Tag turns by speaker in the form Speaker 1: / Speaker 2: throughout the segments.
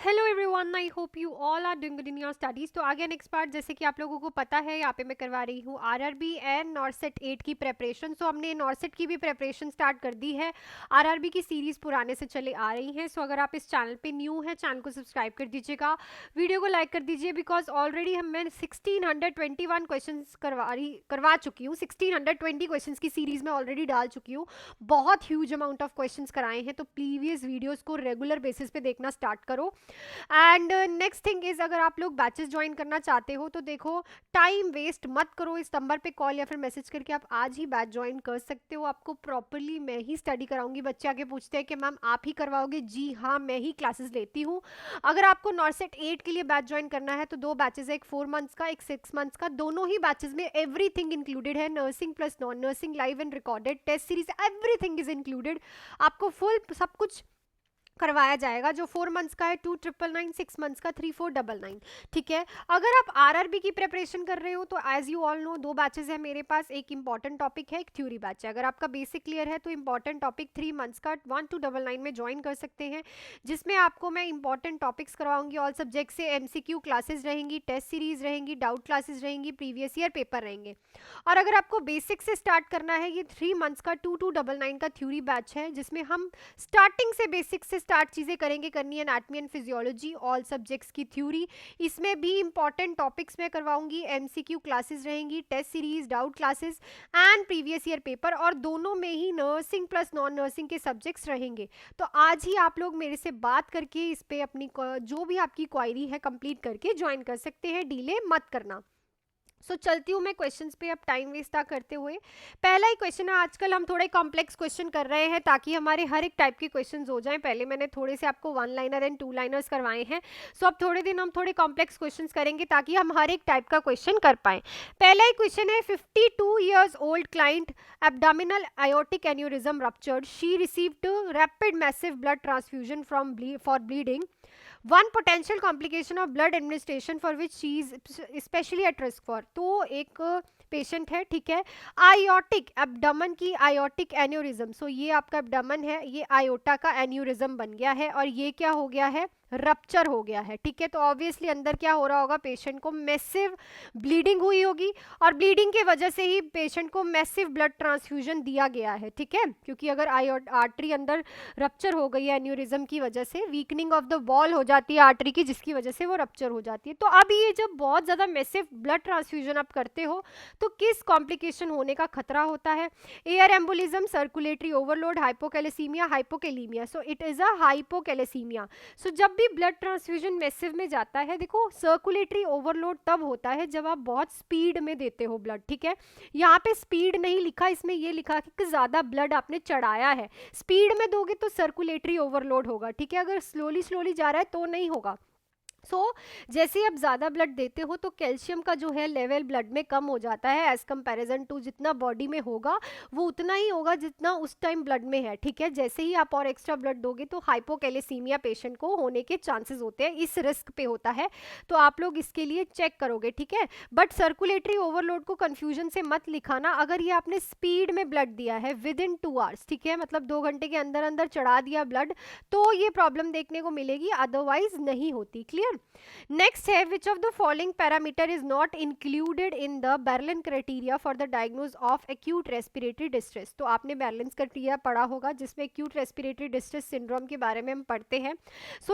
Speaker 1: Hello everyone, I hope you all are doing good in your studies. तो आगे next part, जैसे कि आप लोगों को पता है, यहाँ पे मैं करवा रही हूँ आरआरबी एंड नॉर्सेट 8 की प्रेपरेशन। सो हमने नॉर्सेट की भी प्रेपरेशन स्टार्ट कर दी है। आरआरबी की सीरीज़ पुराने से चले आ रही है। सो अगर आप इस चैनल पे न्यू है, चैनल को सब्सक्राइब कर दीजिएगा, वीडियो को लाइक कर दीजिए, बिकॉज ऑलरेडी मैं 1621 क्वेश्चन करवा चुकी हूँ। 1620 क्वेश्चन की सीरीज़ में ऑलरेडी डाल चुकी हूँ। बहुत ह्यूज अमाउंट ऑफ क्वेश्चन कराए हैं, तो प्रीवियस वीडियोज़ को रेगुलर बेसिस पे देखना स्टार्ट करो। एंड नेक्स्ट थिंग इज, अगर आप लोग बैचेस ज्वाइन करना चाहते हो तो देखो, टाइम वेस्ट मत करो। इस नंबर पे कॉल या फिर मैसेज करके आप आज ही बैच ज्वाइन कर सकते हो। आपको प्रॉपरली मैं ही स्टडी कराऊंगी। बच्चे आगे पूछते हैं कि मैम आप ही करवाओगे? जी हाँ, मैं ही क्लासेस लेती हूँ। अगर आपको नॉर्सेट 8 के लिए बैच ज्वाइन करना है तो 2 बैचेस है, एक 4 मंथ्स का, एक 6 मंथ्स का। दोनों ही बैचेस में एवरीथिंग इंक्लूडेड है, nursing plus non nursing, live and recorded test series, everything is included. आपको फुल सब कुछ करवाया जाएगा। जो 4 मंथ्स का है 2999, 6 मंथ्स का 3499। ठीक है। अगर आप आरआरबी की प्रिपरेशन कर रहे हो तो as you all know 2 batches है मेरे पास। एक इंपॉर्टेंट टॉपिक है, एक थ्योरी बैच है। अगर आपका बेसिक क्लियर है तो इंपॉर्टेंट टॉपिक 3 मंथ्स का 1299 में ज्वाइन कर सकते हैं, जिसमें आपको मैं इंपॉर्टेंट टॉपिक्स करवाऊंगी। ऑल सब्जेक्ट से एमसीक्यू क्लासेस रहेंगी, टेस्ट सीरीज रहेंगी, डाउट क्लासेस रहेंगी, प्रीवियस ईयर पेपर रहेंगे। और अगर आपको बेसिक से स्टार्ट करना है, ये 3 मंथ्स का 2299 का थ्योरी बैच है, जिसमें हम स्टार्टिंग से बेसिक से स्टार्ट चीजें करेंगे करनी है। Anatomy and physiology, all subjects की थ्योरी, इसमें भी इंपॉर्टेंट टॉपिक्स में करवाऊंगी। एमसीक्यू क्लासेस रहेंगी, test series, doubt classes and previous year paper, और दोनों में ही नर्सिंग प्लस नॉन नर्सिंग के सब्जेक्ट्स रहेंगे। तो आज ही आप लोग मेरे से बात करके इस पे अपनी जो भी आपकी क्वायरी है कंप्लीट करके ज्वाइन कर सकते हैं। डिले मत करना। चलती हूँ मैं क्वेश्चंस पे, अब टाइम वेस्ट ना करते हुए। पहला ही क्वेश्चन है, आजकल हम थोड़े कॉम्प्लेक्स क्वेश्चन कर रहे हैं ताकि हमारे हर एक टाइप के क्वेश्चंस हो जाएं। पहले मैंने थोड़े से आपको 1 लाइनर एंड 2 लाइनर्स करवाए हैं। अब थोड़े दिन हम थोड़े कॉम्प्लेक्स क्वेश्चंस करेंगे ताकि हम हर एक टाइप का क्वेश्चन कर पाएं। पहला ही क्वेश्चन है, 52 years old client, abdominal aortic aneurysm ruptured, she received rapid massive blood transfusion for bleeding. One potential complication of blood administration for which she is especially at risk for. तो एक patient है, ठीक है, aortic abdomen की aortic aneurysm. सो ये आपका abdomen है, ये आयोटा का एन्यूरिज्म बन गया है और ये क्या हो गया है, रप्चर हो गया है। ठीक है। तो ऑब्वियसली अंदर क्या हो रहा होगा, पेशेंट को मैसिव ब्लीडिंग हुई होगी, और ब्लीडिंग की वजह से ही पेशेंट को मैसिव ब्लड ट्रांसफ्यूजन दिया गया है। ठीक है, क्योंकि अगर आर्टरी अंदर रप्चर हो गई है एन्यूरिज्म की वजह से, वीकनिंग ऑफ द वॉल हो जाती है आर्टरी की, जिसकी वजह से वो रप्चर हो जाती है। तो अब ये जब बहुत ज़्यादा मैसिव ब्लड ट्रांसफ्यूजन आप करते हो तो किस कॉम्प्लिकेशन होने का खतरा होता है? Air embolism, circulatory overload, hypocalcaemia, hypokalaemia. So it is a hypocalcaemia. सो जब भी ब्लड ट्रांसफ्यूजन मैसिव में जाता है, देखो सर्कुलेटरी ओवरलोड तब होता है जब आप बहुत स्पीड में देते हो ब्लड। ठीक है, यहाँ पे स्पीड नहीं लिखा, इसमें ये लिखा कि ज़्यादा ब्लड आपने चढ़ाया है। स्पीड में दोगे तो सर्कुलेटरी ओवरलोड होगा। ठीक है, अगर स्लोली स्लोली जा रहा है तो नहीं होगा। जैसे ही आप ज़्यादा ब्लड देते हो तो कैल्शियम का जो है लेवल ब्लड में कम हो जाता है, एज कंपैरिजन टू जितना बॉडी में होगा वो उतना ही होगा जितना उस टाइम ब्लड में है। ठीक है, जैसे ही आप और एक्स्ट्रा ब्लड दोगे तो हाइपोकैलेसीमिया पेशेंट को होने के चांसेस होते हैं, इस रिस्क पे होता है। तो आप लोग इसके लिए चेक करोगे। ठीक है, बट सर्कुलेटरी ओवरलोड को कन्फ्यूजन से मत लिखाना। अगर ये आपने स्पीड में ब्लड दिया है विद इन 2 आवर्स, ठीक है, मतलब 2 घंटे के अंदर अंदर चढ़ा दिया ब्लड, तो ये प्रॉब्लम देखने को मिलेगी, अदरवाइज नहीं होती। क्लियर। नेक्स्ट है, which of the following parameter is not included in the Berlin criteria for the diagnose of acute respiratory distress. तो आपने बेरलिन क्राइटेरिया पढ़ा होगा, जिसमें एक्यूट रेस्पिरेटरी डिस्ट्रेस सिंड्रोम के बारे में हम पढ़ते हैं।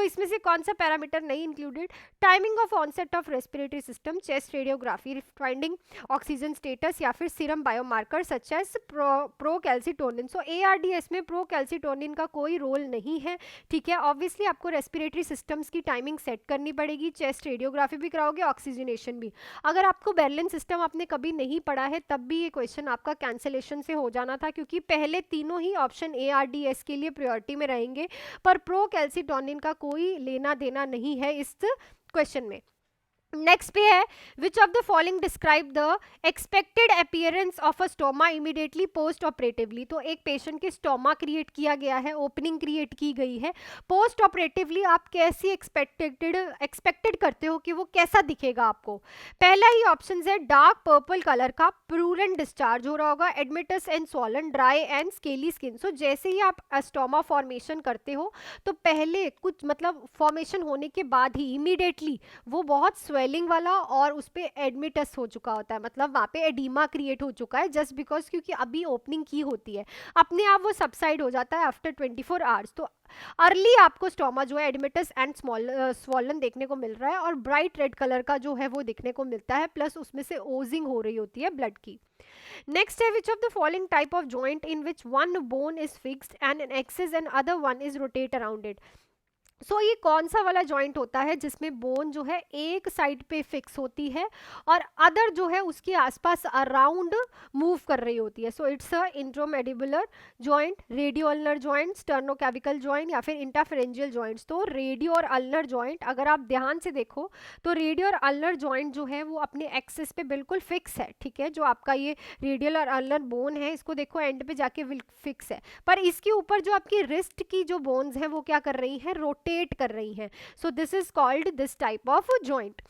Speaker 1: इसमें से कौन सा पैरामीटर नहीं included? Timing of onset of respiratory system, chest radiography, finding oxygen status, या फिर serum biomarker such as procalcitonin. ARDS में प्रोकैल्सिटोनिन का कोई रोल नहीं है। ठीक है, ऑब्वियसली आपको रेस्पिरेटरी सिस्टम्स की टाइमिंग सेट करनी पड़ेगी, चेस्ट रेडियोग्राफी भी कराओगे, ऑक्सीजनेशन भी। अगर आपको बेरलिन सिस्टम आपने कभी नहीं पढ़ा है तब भी ये क्वेश्चन आपका कैंसिलेशन से हो जाना था, क्योंकि पहले तीनों ही ऑप्शन ARDS के लिए प्रायोरिटी में रहेंगे, पर प्रोकैल्सिटोनिन का कोई लेना देना नहीं है इस क्वेश्चन में। नेक्स्ट पे है which of the following describe the expected appearance of a stoma immediately post operatively. तो एक पेशेंट के स्टोमा क्रिएट किया गया है, ओपनिंग क्रिएट की गई है, पोस्ट ऑपरेटिवली आप कैसी एक्सपेक्टेड करते हो कि वो कैसा दिखेगा आपको। पहला ही ऑप्शन है डार्क पर्पल कलर का, प्रूरेंट डिस्चार्ज हो रहा होगा, edematous and swollen, dry and scaly skin. So जैसे ही आप स्टोमा फॉर्मेशन करते हो तो पहले कुछ मतलब फॉर्मेशन होने के बाद ही इमीडिएटली वो बहुत स्वेलिंग वाला और उस पर एडमिटस हो चुका होता है, मतलब वहाँ पे एडीमा क्रिएट हो चुका है, जस्ट बिकॉज क्योंकि अभी ओपनिंग की होती है, अपने आप वो सबसाइड हो जाता है आफ्टर 24 आवर्स। तो अर्ली आपको स्टोमा जो है एडमिटस एंड स्वॉलन देखने को मिल रहा है और ब्राइट रेड कलर का जो है वो देखने को मिलता है, प्लस उसमें से ओजिंग हो रही होती है ब्लड की। नेक्स्ट है which of the following type of joint in which one bone is fixed and an axis and other one is rotate around it. So ये कौन सा वाला जॉइंट होता है जिसमें बोन जो है एक साइड पे फिक्स होती है और अदर जो है उसके आसपास अराउंड मूव कर रही होती है। So it's a intramandibular joint, radio ulnar joint, sternoclavicular joint या फिर इंटरफेरेंजियल जॉइंट्स। तो रेडियो और अल्नर जॉइंट अगर आप ध्यान से देखो तो रेडियो और अल्नर जॉइंट जो है वो अपने एक्सिस पे बिल्कुल फिक्स है, ठीक है। जो आपका ये रेडियल और अल्नर बोन है इसको देखो एंड पे जाके फिक्स है, पर इसके ऊपर जो आपकी रिस्ट की जो बोन्स है वो क्या कर रही है, रोटेट कर रही हैं। So this is called this type of joint.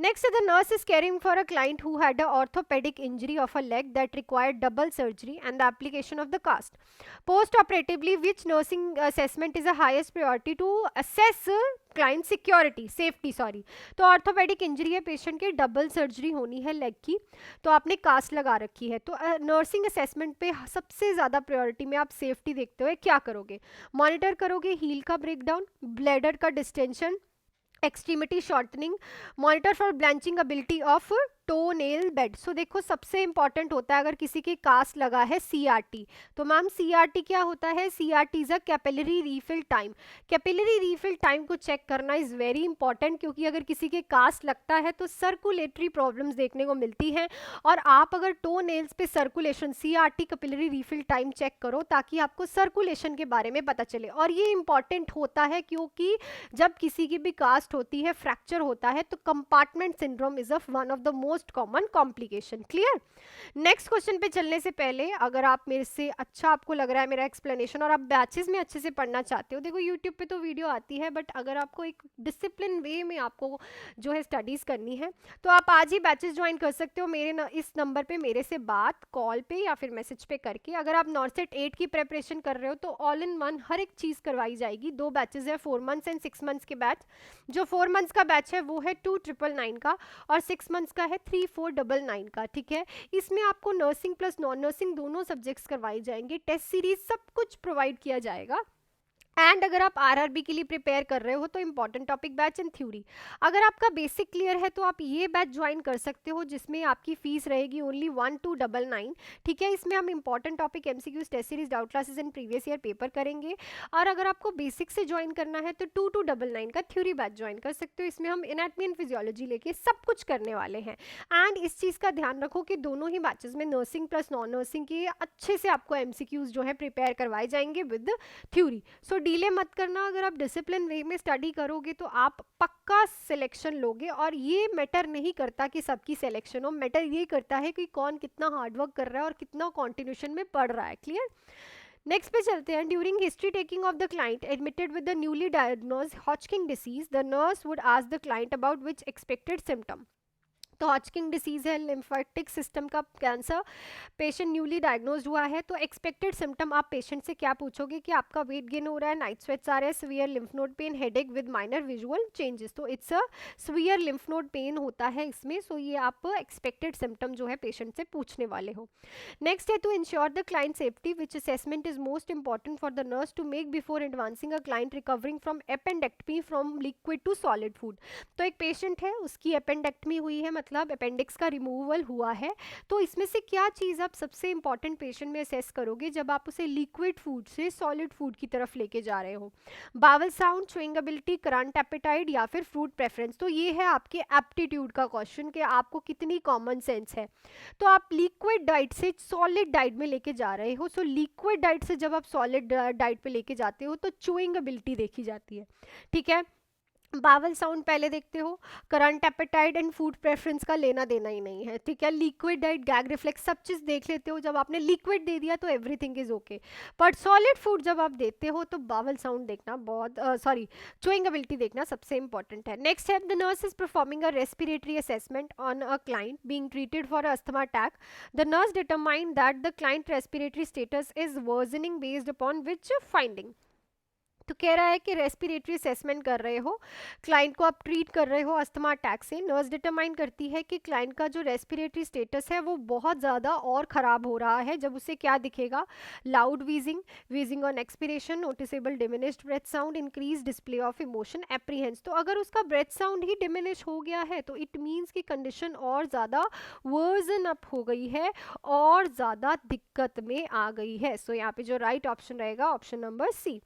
Speaker 1: Next the nurse is caring for a client who had a orthopaedic injury of a leg that required double surgery and the application of the cast. Post operatively which nursing assessment is the highest priority to assess client security safety, sorry. तो orthopaedic injury है patient के, double surgery होनी है leg की, तो आपने cast लगा रखी है, तो नर्सिंग असेसमेंट पे सबसे ज़्यादा प्रायोरिटी में आप सेफ्टी देखते हुए क्या करोगे, मॉनिटर करोगे हील का ब्रेकडाउन, ब्लैडर का distension, extremity shortening, monitor for blanching ability of toe nail bed. So देखो सबसे इंपॉर्टेंट होता है अगर किसी के कास्ट लगा है सीआरटी, तो मैम सीआरटी क्या होता है, CRT is a capillary refill time. Capillary refill time को चेक करना इज वेरी इंपॉर्टेंट, क्योंकि अगर किसी के कास्ट लगता है तो सर्कुलेटरी प्रॉब्लम्स देखने को मिलती हैं, और आप अगर टो नेल्स पे circulation CRT capillary refill time check करो ताकि आपको सर्कुलेशन के बारे में पता चले। और ये इंपॉर्टेंट होता है क्योंकि जब किसी की भी कास्ट होती है, फ्रैक्चर होता है, तो compartment syndrome is of one of the most common complication. Clear. Next question पे चलने से पहले अगर आप मेरे से अच्छा आपको लग रहा है मेरा एक्सप्लेनेशन और आप बैचेस में अच्छे से पढ़ना चाहते हो, देखो यूट्यूब पे तो वीडियो आती है, बट अगर आपको एक डिसिप्लिन वे में आपको जो है स्टडीज करनी है तो आप आज ही बैचेस ज्वाइन कर सकते हो मेरे इस नंबर पे मेरे से बात कॉल पे या फिर मैसेज पे करके। अगर आप नॉर्सेट 8 की प्रेपरेशन कर रहे हो तो ऑल इन वन हर एक चीज़ करवाई जाएगी। 2 बैचेस है, 4 मंथ्स एंड 6 मंथ्स के बैच। जो 4 मंथ्स का बैच है वो है 2999 का और 6 मंथ्स का है 3499 का, ठीक है। इसमें आपको नर्सिंग प्लस नॉन नर्सिंग दोनों सब्जेक्ट्स करवाई जाएंगे, टेस्ट सीरीज सब कुछ प्रोवाइड किया जाएगा। एंड अगर आप आरआरबी के लिए प्रिपेयर कर रहे हो तो important topic batch and theory. अगर आपका बेसिक क्लियर है तो आप ये बैच ज्वाइन कर सकते हो जिसमें आपकी फीस रहेगी ओनली 1299, ठीक है। इसमें हम important topic MCQs, test series, doubt classes and previous year paper करेंगे। और अगर आपको बेसिक से ज्वाइन करना है तो 2299 का थ्योरी बैच ज्वाइन कर सकते हो। इसमें हम एनाटमी एंड फिजियोलॉजी लेके सब कुछ करने वाले हैं। एंड इस चीज़ का ध्यान रखो कि दोनों ही बैचेस में नर्सिंग प्लस नॉन नर्सिंग के अच्छे से आपको एमसीक्यूज जो है प्रिपेयर करवाए जाएंगे विद थ्योरी। सो डीले मत करना, अगर आप डिसिप्लिन वे में स्टडी करोगे तो आप पक्का सिलेक्शन लोगे। और ये मैटर नहीं करता कि सबकी सिलेक्शन हो, मैटर ये करता है कि कौन कितना हार्डवर्क कर रहा है और कितना कॉन्टिन्यूशन में पढ़ रहा है। क्लियर। नेक्स्ट पे चलते हैं। During history taking of the client admitted with the newly diagnosed Hodgkin disease, the nurse would ask the client about which expected symptom. तो हॉचकिंग डिसीज है, लिम्फेटिक सिस्टम का कैंसर, पेशेंट न्यूली डायग्नोज्ड हुआ है, तो expected symptom आप patient से क्या पूछोगे कि आपका वेट गेन हो रहा है, नाइट स्वेट्स आ रहे हैं, severe lymph node pain, headache with minor visual changes. तो it's a severe lymph node pain होता है इसमें। सो ये आप एक्सपेक्टेड सिम्टम जो है पेशेंट से पूछने वाले हो। नेक्स्ट है to ensure the client safety which assessment is most important for the nurse to make before advancing a client recovering from appendectomy from liquid to solid food. तो एक patient है उसकी एपेंडेक्टमी हुई है, मतलब अपेंडिक्स का रिमूवल हुआ है, तो इसमें से क्या चीज़ आप सबसे इंपॉर्टेंट पेशेंट में असेस करोगे जब आप उसे लिक्विड फूड से सॉलिड फूड की तरफ लेके जा रहे हो। Bowel sound, chewing ability, current appetite या फिर फ्रूट प्रेफरेंस। तो ये है आपके एप्टीट्यूड का क्वेश्चन कि आपको कितनी कॉमन सेंस है। तो आप लिक्विड डाइट से सॉलिड डाइट में लेके जा रहे हो। सो लिक्विड डाइट से जब आप सॉलिड डाइट पे लेके जाते हो तो च्युइंग एबिलिटी देखी जाती है, ठीक है। बावल साउंड पहले देखते हो, current appetite and food preference का लेना देना ही नहीं है, ठीक है। लिक्विड डाइट, गैग रिफ्लेक्स, सब चीज़ देख लेते हो। जब आपने लिक्विड दे दिया तो everything is okay, but solid food जब आप देते हो तो बावल साउंड देखना बहुत, सॉरी, चुइंग एबिलिटी देखना सबसे इंपॉर्टेंट है। नेक्स्ट है, the nurse is performing a respiratory assessment on a client being treated for asthma attack. The nurse determine that the client respiratory status is versioning based upon which finding. तो कह रहा है कि respiratory assessment कर रहे हो, client को आप ट्रीट कर रहे हो अस्थमा अटैक से। नर्स डिटरमाइन करती है कि क्लाइंट का जो रेस्पिरेटरी स्टेटस है वो बहुत ज़्यादा और ख़राब हो रहा है, जब उसे क्या दिखेगा, loud wheezing, wheezing on expiration, noticeable diminished breath sound, increase display of emotion, apprehension. तो अगर उसका ब्रेथ साउंड ही डिमिनिश हो गया है तो इट मीन्स कि कंडीशन और ज़्यादा वर्जन अप हो गई है और ज़्यादा दिक्कत में आ गई है। सो यहाँ पे जो राइट ऑप्शन रहेगा option number C.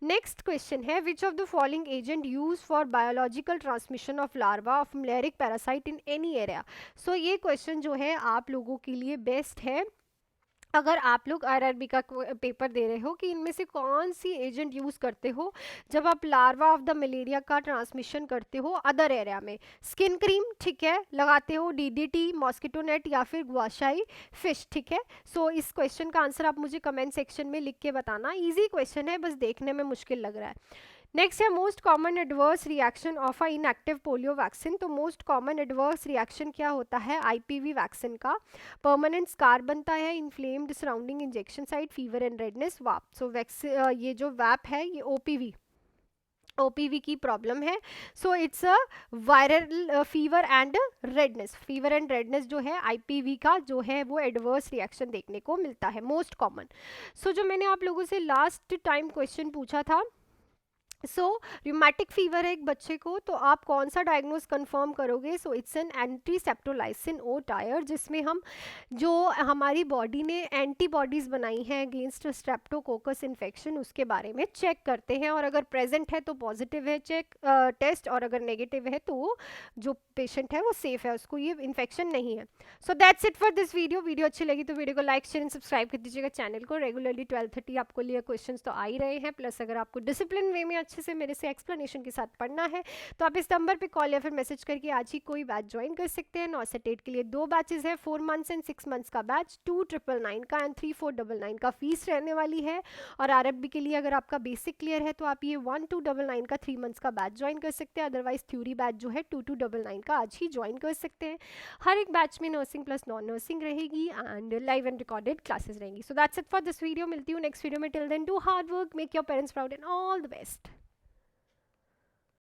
Speaker 1: Next question है, which of the following agent use for biological transmission of larva of malarial parasite in any area. So ये क्वेश्चन जो है आप लोगों के लिए बेस्ट है अगर आप लोग आरआरबी का पेपर दे रहे हो, कि इनमें से कौन सी एजेंट यूज़ करते हो जब आप लार्वा ऑफ द मलेरिया का ट्रांसमिशन करते हो अदर एरिया में। स्किन क्रीम, ठीक है, लगाते हो, डीडीटी, मॉस्किटो नेट, या फिर गुआशाई फिश, ठीक है। सो इस क्वेश्चन का आंसर आप मुझे कमेंट सेक्शन में लिख के बताना। इजी क्वेश्चन है, बस देखने में मुश्किल लग रहा है। नेक्स्ट है, most common adverse reaction of a inactive polio vaccine. तो मोस्ट कॉमन एडवर्स रिएक्शन क्या होता है आईपीवी वैक्सीन का? परमानेंट स्कार बनता है, inflamed surrounding injection site, fever and redness, वाप। सो ये जो वैप है ये ओपीवी की प्रॉब्लम है। So it's a viral fever and redness. Fever and redness जो है आईपीवी का जो है वो एडवर्स रिएक्शन देखने को मिलता है, मोस्ट कॉमन। सो जो मैंने आप लोगों से लास्ट टाइम क्वेश्चन पूछा था, रिमेटिक फीवर है एक बच्चे को, तो आप कौन सा डायग्नोस कंफर्म करोगे? So it's an antistreptolysin O titre, जिसमें हम जो हमारी बॉडी ने एंटीबॉडीज़ बनाई हैं अगेंस्ट स्ट्रेप्टोकोकस इन्फेक्शन उसके बारे में चेक करते हैं, और अगर प्रेजेंट है तो पॉजिटिव है चेक टेस्ट, और अगर नेगेटिव है तो जो पेशेंट है वो सेफ है, उसको ये इन्फेक्शन नहीं है। सो that's it for this video. Video अच्छी लगी तो वीडियो को लाइक शेयर एंड सब्सक्राइब कर दीजिएगा चैनल को। रेगुलरली 12:30 आपको लिए क्वेश्चंस तो आ ही रहे हैं, प्लस अगर आपको डिसिप्लिन वे में अच्छे से मेरे से एक्सप्लेनेशन के साथ पढ़ना है तो आप इस नंबर पे कॉल या फिर मैसेज करके आज ही कोई बैच ज्वाइन कर सकते हैं। 9 से 8 के लिए 2 बैचेस है, 4 मंथ्स एंड 6 मंथ्स का बैच 2999 का एंड 3499 का फीस रहने वाली है। और आरएफबी के लिए अगर आपका बेसिक क्लियर है तो आप ये 1299 का 3 मंथ्स का बैच ज्वाइन कर सकते हैं। अदरवाइज थ्योरी बैच जो है 2299 का आज ही ज्वाइन कर सकते हैं। हर एक बैच में नर्सिंग प्लस नॉन नर्सिंग रहेगी and live and recorded classes रहेंगी। So that's it for this video. मिलती हूँ नेक्स्ट वीडियो में। Till then do hard work, make your parents proud and all the best.